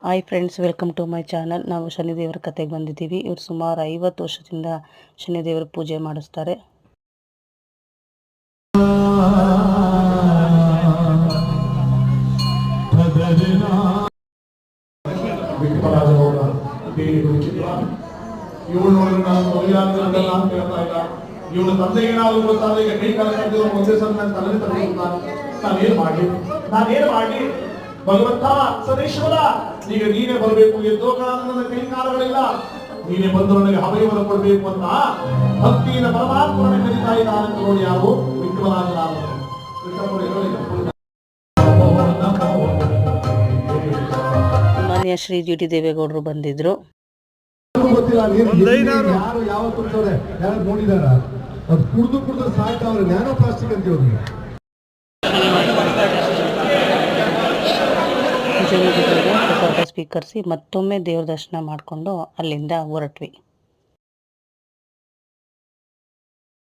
Hi friends, welcome to my channel. ನಾವು ಶನಿದೇವರ ಕತೆಗೆ ಬಂದಿದ್ದೀವಿ. ಇವರು ಸುಮಾರು 50 ವರ್ಷದಿಂದ ಶನಿದೇವರ ಪೂಜೆ ಮಾಡಿಸ್ತಾರೆ. ಇವಳು ತಂದೆ ಏನಾದ್ರು ಗೊತ್ತಾದ ಈಗ ಕೈ ಕಾಲ ಕಟ್ಟಿದ್ರು ಒಂದೇ ಸಲ ನನ್ನ ತಲೆ ತಗೊಂಡು ನಾನೇನು ಮಾಡಿ ಭಗವಂತ ಸದೇಶ್ವರ, ಈಗ ನೀನೇ ಬರಬೇಕು, ನನ್ನ ಕೈ ಕಾಲಗಳಿಲ್ಲ, ನೀನೇ ಬಂದು ನನಗೆ ಅಭಯವನ್ನು ಕೊಡಬೇಕು ಅಂತ ಭಕ್ತಿಯಿಂದ ಪರಮಾತ್ಮನ ಕರೀತಾ ಇದ್ದಾನೆ ಅಂತ ನೋಡಿ ಯಾರು ವಿಕ್ರಮರಾಜ ಮಾನ್ಯ ಶ್ರೀ ಜಿಟಿ ದೇವೇಗೌಡರು ಬಂದಿದ್ರು. ಯಾರು ಯಾವ ಕೊಡ್ತವ್ರೆ ಯಾರು ನೋಡಿದಾರ? ಅದು ಕುಡ್ದು ಸಾಯ್ತಾವ್ರೆ. ನ್ಯಾನೋ ಪ್ಲಾಸ್ಟಿಕ್ ಅಂತ ಹೇಳಿ ಫೋಟೋ ಸ್ವೀಕರಿಸಿ ಮತ್ತೊಮ್ಮೆ ದೇವ್ರ ದರ್ಶನ ಮಾಡಿಕೊಂಡು ಅಲ್ಲಿಂದ ಹೊರಟ್ವಿ.